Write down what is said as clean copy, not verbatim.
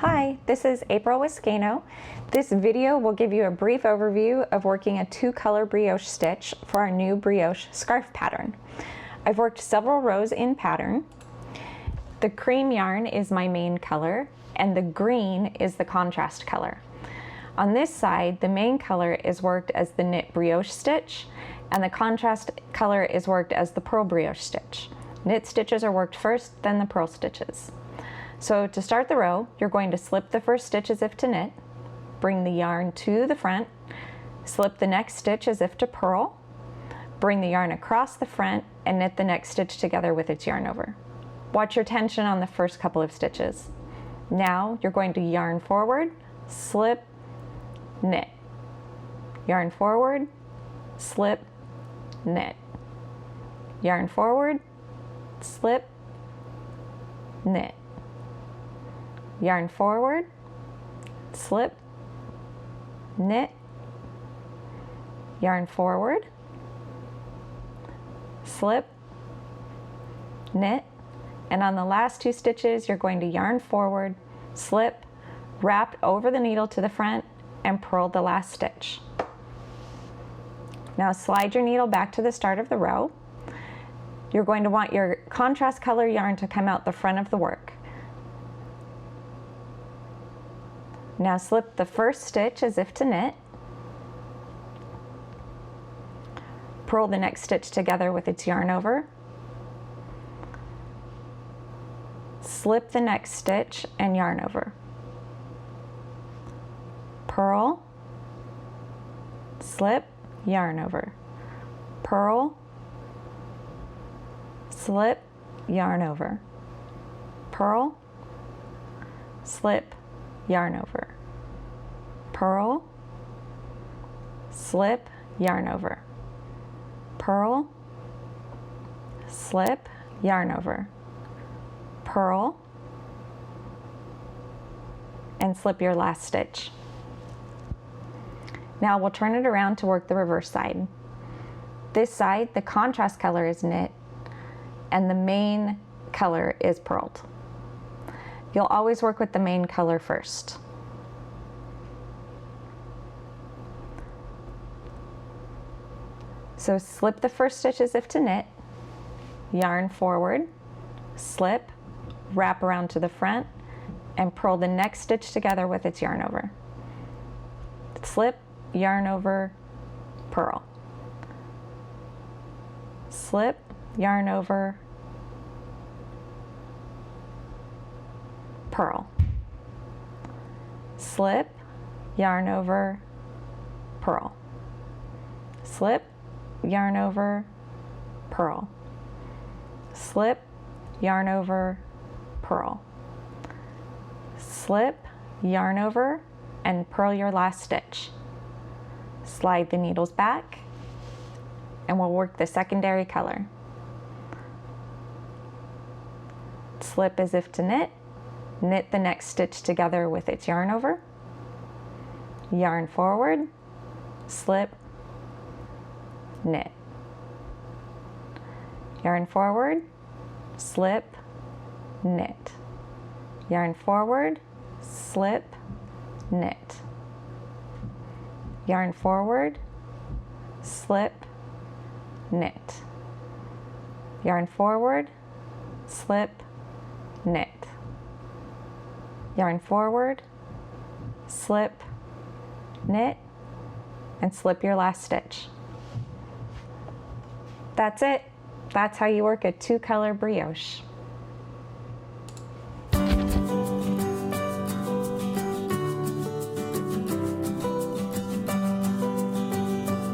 Hi, this is April with Skeino. This video will give you a brief overview of working a two-color brioche stitch for our new brioche scarf pattern. I've worked several rows in pattern. The cream yarn is my main color and the green is the contrast color. On this side, the main color is worked as the knit brioche stitch and the contrast color is worked as the purl brioche stitch. Knit stitches are worked first, then the purl stitches. So to start the row, you're going to slip the first stitch as if to knit, bring the yarn to the front, slip the next stitch as if to purl, bring the yarn across the front and knit the next stitch together with its yarn over. Watch your tension on the first couple of stitches. Now you're going to yarn forward, slip, knit. Yarn forward, slip, knit. Yarn forward, slip, knit. Yarn forward, slip, knit, yarn forward, slip, knit, and on the last two stitches you're going to yarn forward, slip, wrap over the needle to the front and purl the last stitch. Now slide your needle back to the start of the row. You're going to want your contrast color yarn to come out the front of the work. Now slip the first stitch as if to knit, purl the next stitch together with its yarn over, slip the next stitch and yarn over, purl, slip, yarn over, purl, slip, yarn over, purl, slip, yarn over, purl, slip, yarn over, purl, slip, yarn over, purl, and slip your last stitch. Now we'll turn it around to work the reverse side. This side, the contrast color is knit and the main color is purled. You'll always work with the main color first. So slip the first stitch as if to knit, yarn forward, slip, wrap around to the front, and purl the next stitch together with its yarn over. Slip, yarn over, purl. Slip, yarn over, purl. Slip, yarn over, purl. Slip, yarn over, purl. Slip, yarn over, purl. Slip, yarn over, and purl your last stitch. Slide the needles back, and we'll work the secondary color. Slip as if to knit, knit the next stitch together with its yarn over, yarn forward, slip, knit. Yarn forward, slip, knit. Yarn forward, slip, knit. Yarn forward, slip, knit. Yarn forward, slip, knit. Yarn forward, slip, knit, and slip your last stitch. That's it. That's how you work a two-color brioche.